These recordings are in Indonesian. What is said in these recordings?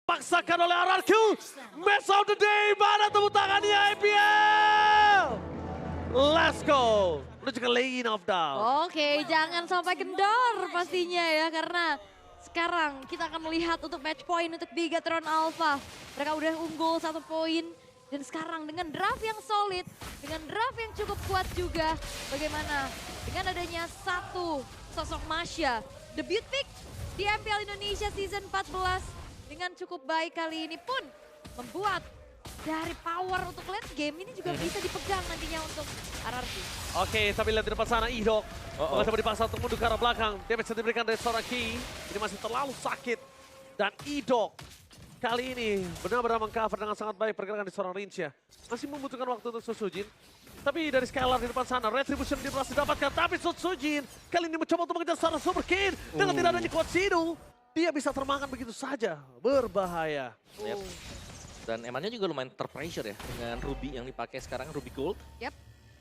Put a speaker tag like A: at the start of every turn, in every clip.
A: Paksakan oleh RRQ. Match of the day. Mana tepuk tangannya IPL? Let's go. Menuju ke lane of down.
B: Oke, jangan sampai kendor pastinya ya. Karena sekarang kita akan melihat untuk match point untuk Bigatron Alpha. Mereka udah unggul 1 poin. Dan sekarang dengan draft yang solid, dengan draft yang cukup kuat juga. Bagaimana dengan adanya satu sosok Masya. Debut pick di MPL Indonesia Season 14. Dengan cukup baik kali ini pun membuat dari power untuk late game ini juga bisa dipegang nantinya untuk RRQ.
A: Oke, tapi lihat di depan sana Idok. Mencoba dipaksa untuk mundur ke arah belakang. Damage yang diberikan dari seorang Ki. Ini masih terlalu sakit. Dan Idok kali ini benar-benar mengcover dengan sangat baik pergerakan di seorang Rincia. Masih membutuhkan waktu untuk Susujin. Tapi dari Skylar di depan sana, Retribution dia berhasil dapatkan. Tapi Susujin kali ini mencoba untuk mengejar seorang Super King. Dengan tidak adanya Quatsidu, dia bisa termakan begitu saja. Berbahaya.
C: Yep. Dan emangnya juga lumayan terpressure ya dengan Ruby yang dipakai sekarang, Ruby Gold.
B: Yep.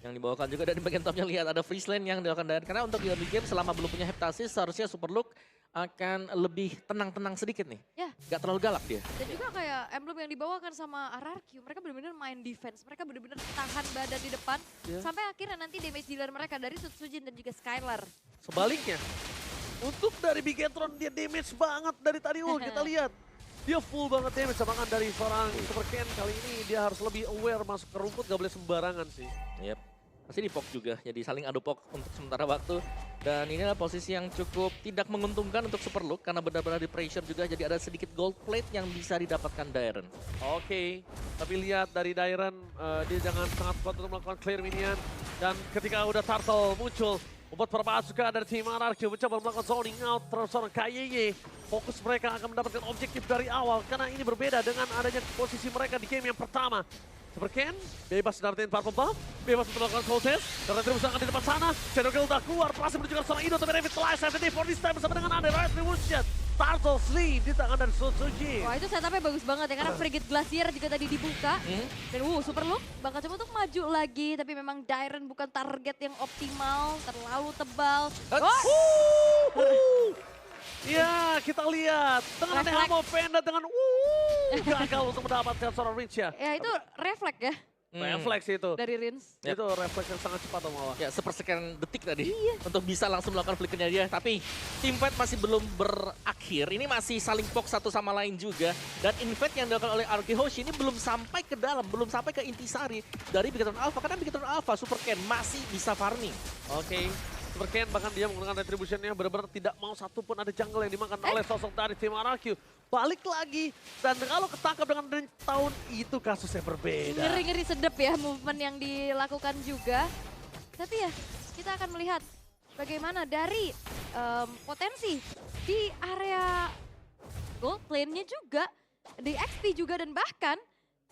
C: Yang dibawakan juga dari bagian topnya lihat ada freeze lane yang dilakukan dari. Karena untuk di early game selama belum punya Heptasis seharusnya Superlook akan lebih tenang-tenang sedikit nih.
B: Ya.
C: Gak terlalu galak dia.
B: Dan juga kayak emblem yang dibawakan sama RRQ, mereka benar-benar main defense, mereka benar-benar tahan badan di depan. Sampai akhirnya nanti damage dealer mereka dari Sutsujin dan juga Skylar.
A: Sebaliknya, untuk dari Bigatron dia damage banget dari tadi. Kita lihat. Dia full banget damage, serangan dari seorang Super Ken. Kali ini dia harus lebih aware masuk ke rumput, gak boleh sembarangan sih.
C: Yep. Masih di pok juga, jadi saling adu pok untuk sementara waktu. Dan ini adalah posisi yang cukup tidak menguntungkan untuk Superlook karena benar-benar di pressure juga. Jadi ada sedikit gold plate yang bisa didapatkan Dairen.
A: Oke, tapi lihat dari Dairen, dia jangan sangat kuat untuk melakukan clear minion. Dan ketika udah Turtle muncul, membuat para pasukan dari tim RRQ mencoba melakukan zoning out terhadap seorang KYY. Fokus mereka akan mendapatkan objektif dari awal karena ini berbeda dengan adanya posisi mereka di game yang pertama. Super Ken bebas dapetin purple buff, bebas untuk melakukan soul test. Dan Retribution akan di depan sana. Shadow Kill udah keluar, berhasil menunjukkan seorang Ido tapi Revitalize FND for this time bersama dengan ada Retribution. Turtle sleep di tangan dari Suzuki.
B: Wah itu setupnya bagus banget ya karena Frigate Glacier juga tadi dibuka. Dan Superlook bakal coba untuk maju lagi. Tapi memang Dairen bukan target yang optimal, terlalu tebal.
A: Ya, kita lihat dengan ada
B: Refleks.
A: Hamo Panda dengan gagal untuk mendapatkan seorang Rich ya.
B: Ya itu refleks ya
A: Refleks itu.
B: dari Rins.
C: Yep.
A: Itu refleks yang sangat cepat Om Awa.
C: Ya, sepersekian detik tadi untuk bisa langsung melakukan flickernya dia. Tapi team fight masih belum berakhir. Ini masih saling pok satu sama lain juga. Dan invade yang dilakukan oleh RRQ Hoshi ini belum sampai ke dalam, belum sampai ke intisari dari Bigatron Alpha. Karena Bigatron Alpha, Super Ken masih bisa farming.
A: Oke. Super Ken bahkan dia menggunakan retributionnya benar-benar tidak mau satupun ada jungle yang dimakan oleh sosok dari tim RRQ. Balik lagi dan kalau ketangkap dengan range tahun itu kasusnya berbeda.
B: Ngeri-ngeri sedep ya movement yang dilakukan juga. Tapi ya kita akan melihat bagaimana dari potensi di area gold lane-nya juga, di XP juga dan bahkan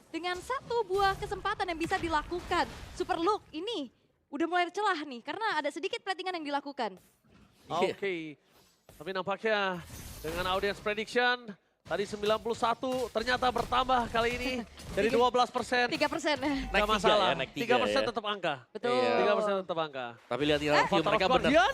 B: dengan satu buah kesempatan yang bisa dilakukan. Superlook ini udah mulai celah nih karena ada sedikit platingan yang dilakukan.
A: Oke. Tapi nampaknya dengan audience prediction tadi 91 ternyata bertambah kali ini dari 12%.
B: 3%.
A: Gak
C: Naik
A: masalah.
C: 3 ya,
A: 3%
C: ya.
A: tetap angka.
B: Betul.
C: Iya.
A: 3% tetap angka.
C: Tapi lihat RRQ mereka benar.
A: Guardian.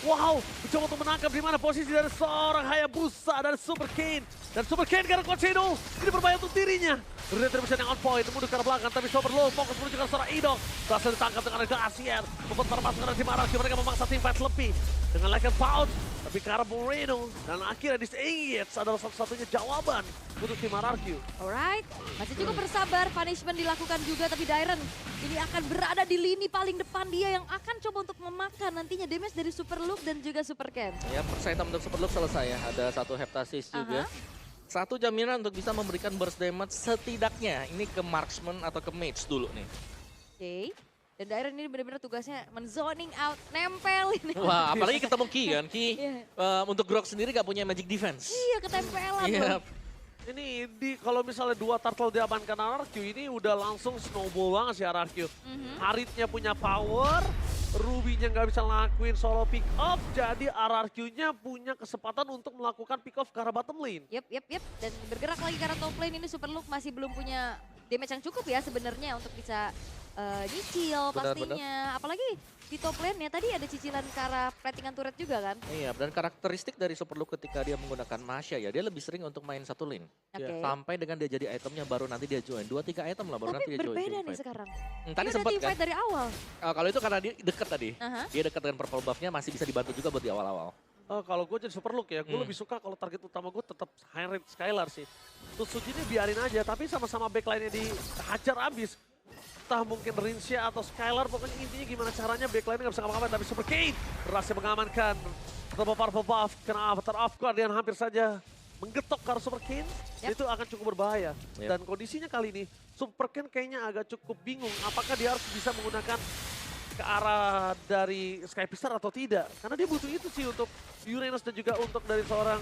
A: Wow, mencoba untuk menangkap di mana posisi dari seorang Hayabusa dan Super Kane. Dan Super Kane karena Quatsidu, ini berbahaya untuk dirinya. Retribution yang on point, mundur ke arah belakang, tapi Superlook fokus menuju ke seorang Idok. Berhasil ditangkap dengan Glacier, membuat para pasukan dari tim RRQ, mereka memaksa tim fight lebih. Dengan Like and Pouch, tapi ke arah Moreno. Dan akhirnya Disengage adalah satu-satunya jawaban untuk tim RRQ.
B: Alright, masih cukup bersabar, punishment dilakukan juga tapi Dairen ini akan berada di lini paling depan, dia yang akan coba untuk memakan nantinya damage dari Superlook dan juga Super Ken.
C: Ya, persetan untuk Superlook selesai ya. Ada satu Heptasis juga. Satu jaminan untuk bisa memberikan burst damage setidaknya ini ke marksman atau ke mage dulu nih.
B: Oke, dan Dairen ini benar-benar tugasnya men-zoning out, nempel ini.
C: Wah, apalagi ketemu Ki kan. Ki
B: Iya.
C: untuk Grok sendiri gak punya magic defense.
B: Iya, ketempelan
C: Iya.
B: loh.
A: Ini kalau misalnya 2 turtle diamankan RRQ, ini udah langsung snowball banget sih RRQ. Haritnya punya power, Ruby-nya nggak bisa ngelakuin solo pick off, jadi RRQ-nya punya kesempatan untuk melakukan pick off ke arah bottom lane.
B: Yep. Dan bergerak lagi karena top lane ini Superlook masih belum punya damage yang cukup ya sebenarnya untuk bisa nyicil
C: Benar,
B: pastinya. Apalagi di top lane-nya tadi ada cicilan ke arah platingan turret juga kan?
C: Iya, dan karakteristik dari Superlook ketika dia menggunakan Masya ya, dia lebih sering untuk main satu lane.
B: Oke.
C: Sampai dengan dia jadi itemnya baru nanti dia join. 2-3 item lah baru nanti
B: Tapi
C: dia join.
B: berbeda nih
C: teamfight.
B: sekarang.
C: Tadi
B: Dia udah
C: sempat kan,
B: teamfight dari awal.
C: kalau itu karena dia deket tadi.
B: Aha.
C: Dia dekat dengan purple buff-nya masih bisa dibantu juga buat di awal-awal.
A: Kalau gue jadi super look ya, gue lebih suka kalau target utama gue tetap high rate Skylar sih. Tutsuji ini biarin aja, tapi sama-sama backline-nya dihajar abis. Entah mungkin Rinsya atau Skylar, pokoknya intinya gimana caranya backline-nya nggak bisa ngapa-ngapain. Tapi Super Kane berhasil mengamankan double purple buff, kena avatar off guard dan hampir saja menggetok ke arah Super Kane.
B: Yep.
A: Itu akan cukup berbahaya.
C: Yep.
A: Dan kondisinya kali ini, Super Kane kayaknya agak cukup bingung apakah dia harus bisa menggunakan ke arah dari Sky Pistar atau tidak. Karena dia butuh itu sih untuk Uranus dan juga untuk dari seorang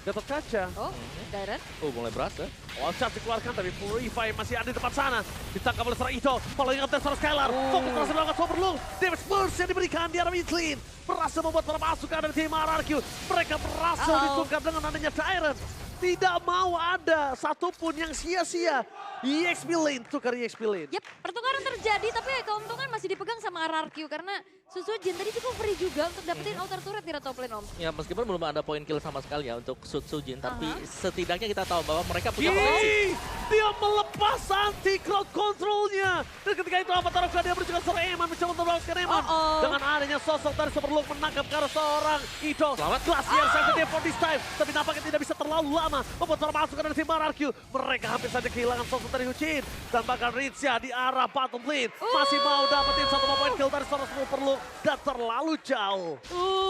A: Gatot Kaca.
B: Oh, Dairen.
C: Oh, mulai berasa.
A: Wall Charge dikeluarkan tapi Purify masih ada di depan sana. Ditangkap oleh seorang Ito. Following up dari seorang Skylar. Fokus berhasil melakukan Superlook. Damage burst yang diberikan di arah mid lane. Berhasil membuat para pasukan dari tim RRQ. Mereka berhasil ditukar dengan adanya Tyrant. Tidak mau ada satupun yang sia-sia. EXP lane, tukar EXP lane.
B: Yap, pertukaran terjadi tapi keuntungan masih dipegang sama RRQ karena Susujin tadi cukup free juga untuk dapetin outer turret di top lane, Om.
C: Ya meskipun belum ada poin kill sama sekali ya untuk Sutsujin, tapi setidaknya kita tahu bahwa mereka punya potensi.
A: Dia melepas anti-crowd control-nya. Dan ketika itu Avatar of God dia berjuang seorang Eman mencoba untuk melewaskan Eman. Dengan adanya sosok dari Superlook menangkap ke arah seorang Ito.
C: Selamat.
A: Glacier sensitive for this time. Tapi nampaknya tidak bisa terlalu lama membuat para pasukan dari tim RRQ. Mereka hampir saja kehilangan sosok dari Huchin. Dan bahkan Rinsya di arah bottom lane. Masih mau dapetin satu poin kill dari seorang Superlook. Dan terlalu jauh.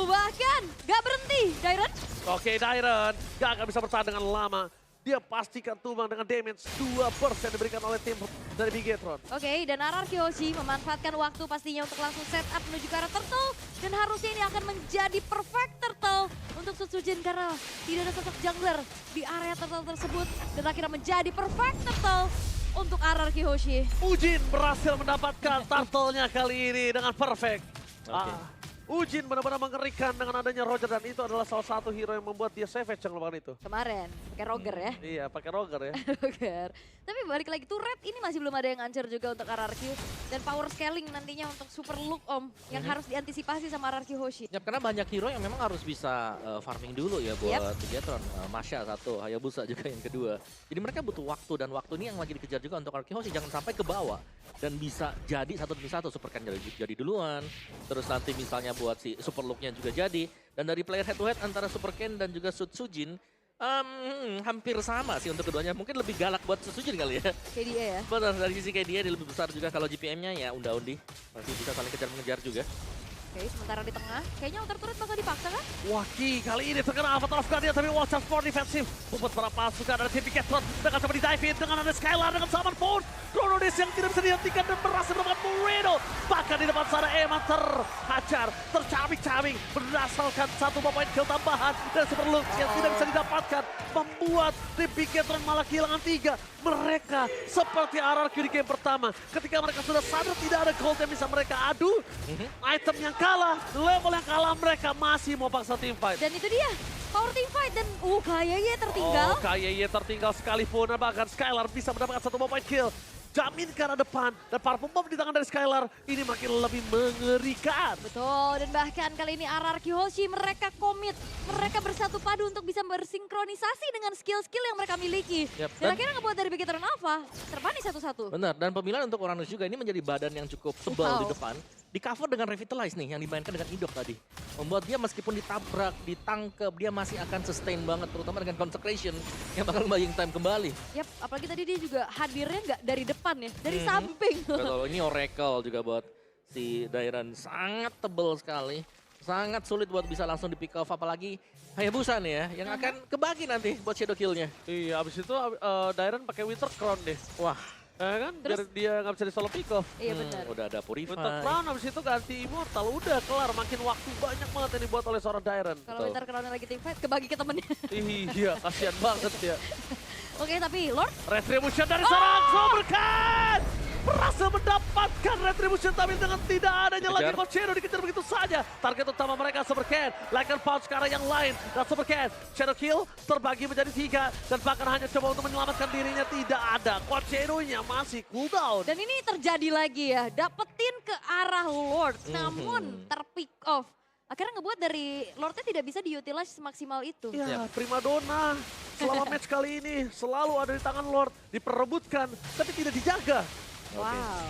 B: Bahkan gak berhenti, Dairen.
A: Oke, Dairen gak akan bisa bertahan dengan lama. Dia pastikan tumbang dengan damage 2% yang diberikan oleh tim dari Bigetron.
B: Oke, dan RRQ Hoshi memanfaatkan waktu pastinya untuk langsung set up menuju ke arah Turtle. Dan harusnya ini akan menjadi perfect Turtle untuk Susujin karena tidak ada sosok jungler di area Turtle tersebut. Dan akhirnya menjadi perfect Turtle untuk RRQ Hoshi.
A: Ujin berhasil mendapatkan turtle-nya kali ini dengan perfect.
C: Oke.
A: Ujin benar-benar mengerikan dengan adanya Roger dan itu adalah salah satu hero yang membuat dia savage yang melakukan itu.
B: Kemarin, pakai Roger ya.
A: Iya, pakai Roger ya.
B: Roger. Tapi balik lagi turret ini masih belum ada yang hancur juga untuk RRQ. Dan power scaling nantinya untuk Superlook, Om. Yang harus diantisipasi sama RRQ Hoshi.
C: Ya, karena banyak hero yang memang harus bisa farming dulu ya buat Bigetron. Masya satu, Hayabusa juga yang kedua. Jadi mereka butuh waktu dan waktu ini yang lagi dikejar juga untuk RRQ Hoshi. Jangan sampai ke bawah dan bisa jadi satu demi satu. Super Ken jadi duluan. Terus nanti misalnya buat si Superlook-nya juga jadi. Dan dari player head to head antara Super Ken dan juga Sutsujin hampir sama sih untuk keduanya. Mungkin lebih galak buat Sutsujin kali ya.
B: Kayak dia ya.
C: Benar, dari sisi kayak dia lebih besar juga. Kalau GPM-nya ya undi masih bisa saling kejar-mengejar juga.
B: Oke, sementara di tengah. Kayaknya outer turret bakal dipaksa kan?
A: Waki kali ini terkena Avatar of Guardian tapi Wall Charge for defensif. Membuat para pasukan dari tim Bigetron dengan coba di-dive in dengan ada Skylar dengan Salmon Force. Chronodes yang tidak bisa dihentikan dan berhasil mendapatkan Moreno. Bahkan di depan sana Eman terhajar, tercabik-cabik berdasarkan satu poin kill tambahan dan Superlook yang tidak bisa didapatkan. Membuat tim Bigetron malah kehilangan 3. Mereka seperti RRQ di game pertama. Ketika mereka sudah sadar tidak ada gold yang bisa mereka adu. Item yang kalah, level yang kalah mereka masih mau paksa team fight.
B: Dan itu dia, power team fight dan kayaknya tertinggal.
A: KYY tertinggal sekalipun, bahkan Skylar bisa mendapatkan satu point kill. Jamin ke arah depan, dan para pembom di tangan dari Skylar ini makin lebih mengerikan.
B: Betul, dan bahkan kali ini RRQ Hoshi mereka komit. Mereka bersatu padu untuk bisa bersinkronisasi dengan skill-skill yang mereka miliki.
C: Yap,
B: Dan akhirnya ngebuat dari Bigetron Alpha, terpanis satu-satu.
C: Benar, dan pemilihan untuk Uranus juga ini menjadi badan yang cukup tebal di
B: Wow.
C: depan. Di cover dengan Revitalize nih yang dimainkan dengan Idok tadi. Membuat dia meskipun ditabrak, ditangkep, dia masih akan sustain banget. Terutama dengan Consecration yang bakal buying time kembali.
B: Yap, apalagi tadi dia juga hadirnya nggak dari depan ya, dari samping.
C: Betul, ini Oracle juga buat si Dairen. Sangat tebal sekali. Sangat sulit buat bisa langsung di pick off. Apalagi Hayabusa nih ya, yang akan kebagi nanti buat shadow kill-nya.
A: Iya, abis itu Dairen pakai Winter Crown deh.
C: Wah,
A: Kan, biar
B: Terus?
A: dia nggak bisa di solo pick off.
B: Iya benar.
C: udah ada Purify.
A: Winter Crown abis itu ganti Immortal, udah kelar. Makin waktu banyak banget yang dibuat oleh seorang Dairen.
B: Kalau Winter Crown lagi team fight, kebagi ke temennya.
A: Iya, kasihan banget ya.
B: Oke, tapi Lord,
A: Retribution dari seorang Supercat. berhasil mendapatkan retribution tapi dengan tidak adanya lagi
C: Kejar.
A: Cochero dikejar begitu saja. Target utama mereka Super Ken, Lycan Punch sekarang yang lain. Dan Super Ken, Shadow Kill terbagi menjadi 3 dan bahkan hanya coba untuk menyelamatkan dirinya tidak ada. Cochero-nya masih cooldown.
B: Dan ini terjadi lagi ya, dapetin ke arah Lord, namun terpick off. Akhirnya ngebuat dari Lordnya tidak bisa diutilize semaksimal itu.
A: Ya, primadona selama match kali ini selalu ada di tangan Lord, diperebutkan tapi tidak dijaga.
B: Wow.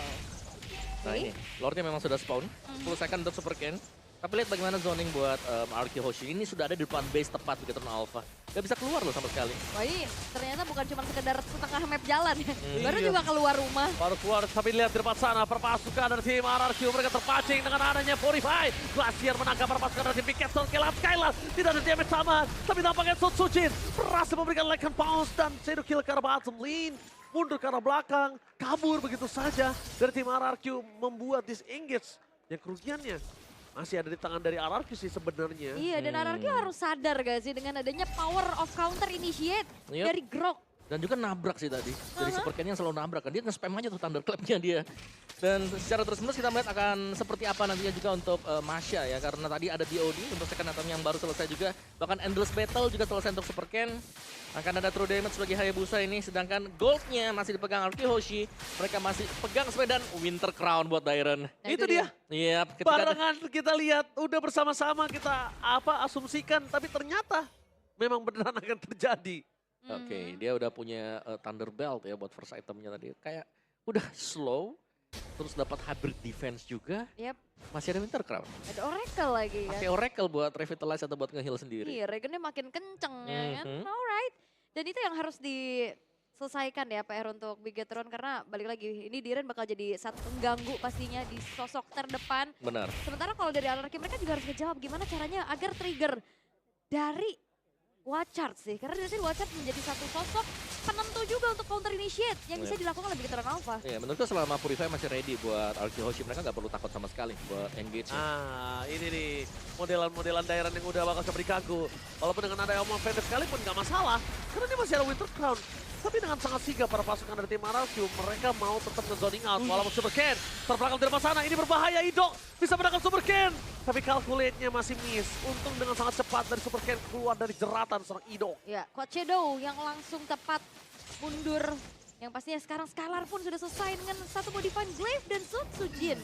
C: Nah ini, Lordnya memang sudah spawn. 10 second untuk Super Ken. Tapi lihat bagaimana zoning buat Arki Hoshi. Ini sudah ada di depan base tepat begitu Alpha. Gak bisa keluar loh sama sekali.
B: Wah ini ternyata bukan cuma sekedar setengah map jalan ya. Baru
A: Iya.
B: juga keluar rumah.
A: Baru keluar, tapi lihat di depan sana perpasukan dari tim RRQ. Mereka terpancing dengan adanya Fortify. Glacier menangkap perpasukan dari tim Picasso. Kelat Skylar, tidak ada damage sama. Tapi nampaknya Sotsujin berhasil memberikan Lycan Pounce dan Shadow Kill ke arah bottom lane. Mundur ke arah belakang, kabur begitu saja dari tim RRQ. Membuat disengage yang kerugiannya masih ada di tangan dari RRQ sih sebenarnya.
B: Iya dan RRQ harus sadar gak sih dengan adanya power of counter initiate
C: Yep.
B: dari Grok.
C: Dan juga nabrak sih tadi. Dari Super Ken yang selalu nabrak kan. Dia nge-spam aja tuh Thunderclap-nya dia. Dan secara terus-menerus kita melihat akan seperti apa nantinya juga untuk Masha ya. Karena tadi ada BOD untuk second atom yang baru selesai juga. Bahkan Endless Battle juga selesai untuk Super Ken. Akan ada true damage bagi Hayabusa ini. Sedangkan goldnya masih dipegang Arki Hoshi. Mereka masih pegang sepedan Winter Crown buat Dairon.
B: Nah,
A: Itu dia.
C: Iya, ketika
A: Barengan kita lihat, udah bersama-sama kita asumsikan, tapi ternyata memang beneran akan terjadi.
C: Oke, dia udah punya Thunder Belt ya buat first itemnya tadi. Kayak udah slow, terus dapat hybrid defense juga.
B: Yep.
C: Masih ada Winter Crown.
B: Ada Oracle lagi kan.
C: Pakai Oracle buat revitalize atau buat nge-heal sendiri.
B: Iya, Regennya makin kenceng ya kan. Alright. Dan itu yang harus diselesaikan ya PR untuk Bigetron karena balik lagi ini Diren bakal jadi satu pengganggu pastinya di sosok terdepan.
C: Benar.
B: Sementara kalau dari Alarki mereka juga harus ngejawab gimana caranya agar trigger dari Watchard sih. Karena dari Watchard menjadi satu sosok penentu juga untuk counter initiate yang bisa dilakukan oleh Bigetron Alpha.
C: Iya, menurutku selama Purify masih ready buat Arki Hoshi, mereka nggak perlu takut sama sekali buat engage.
A: Ini nih modelan-modelan daerah yang udah bakal berkagu. Walaupun dengan ada Elmo Fender sekalipun nggak masalah. Karena dia masih ada Winter Crown. Tapi dengan sangat sigap para pasukan dari tim RRQ, mereka mau tetap nge-zoning out. Walaupun Super Ken terbelakang di depan sana, ini berbahaya. Idok bisa menangkap Super Ken. Tapi calculate-nya masih miss. Untung dengan sangat cepat dari Super Ken keluar dari jeratan seorang Idok.
B: Ya, Coach Shadow yang langsung tepat mundur. Yang pastinya sekarang Skylar pun sudah selesai dengan satu modified Glaive dan Sotsujin.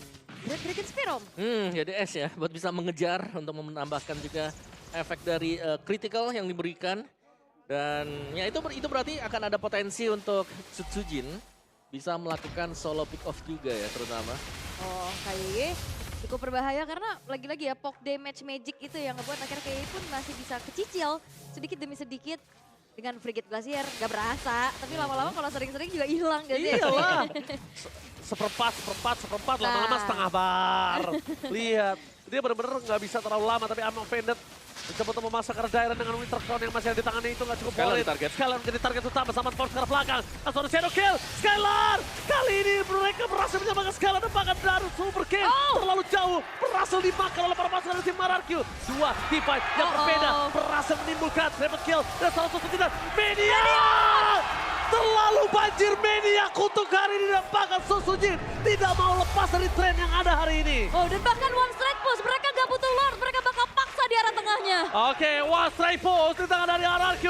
B: Great Dragon Spear, Om.
C: Jadi S ya, buat bisa mengejar untuk menambahkan juga efek dari critical yang diberikan. Dan ya itu berarti akan ada potensi untuk Sotsujin bisa melakukan solo pick off juga ya terutama.
B: Oh, KYY cukup berbahaya karena lagi-lagi ya poke damage magic itu yang ngebuat akhirnya KYY pun masih bisa kecicil sedikit demi sedikit. Dengan Frigate Glacier gak berasa, tapi lama-lama kalau sering-sering juga hilang gak sih?
A: Iyalah. Seperempat, lama-lama setengah bar. Lihat, dia benar-benar nggak bisa terlalu lama, tapi I'm offended. Mencoba untuk memasakkan Dairon dengan Winter Crown yang masih ada di tangannya itu nggak cukup
C: Skylar
A: solid.
C: ditarget.
A: Skylar menjadi target utama sama Force ke arah belakang. Langsung ada Shadow Kill, Skylar! Kali ini mereka berhasil menyamakan Skylar dan bahkan Daru Super Kill. Terlalu jauh, berhasil dimakan oleh para pasukan dari tim RRQ. Dua team fight yang berbeda, berhasil menimbulkan triple kill. Dan salah satu tidak, Mania! Terlalu banjir Mania kutuk hari ini dan bahkan Sotsujin tidak mau lepas dari tren yang ada hari ini.
B: Oh, dan bahkan one strike push, mereka gak butuh Lord, mereka bakal paksa di arah tengahnya.
A: Oke, one strike pose di tangan dari RRQ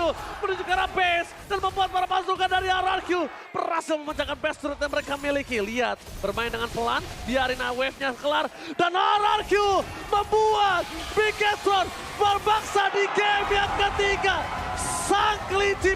A: menuju ke arah base dan membuat para pasukan dari RRQ berhasil memecahkan base turret yang mereka miliki. Lihat, bermain dengan pelan, biarin wave-nya kelar dan RRQ membuat Bigetron berbangsa di game yang ketiga. Sang kelinci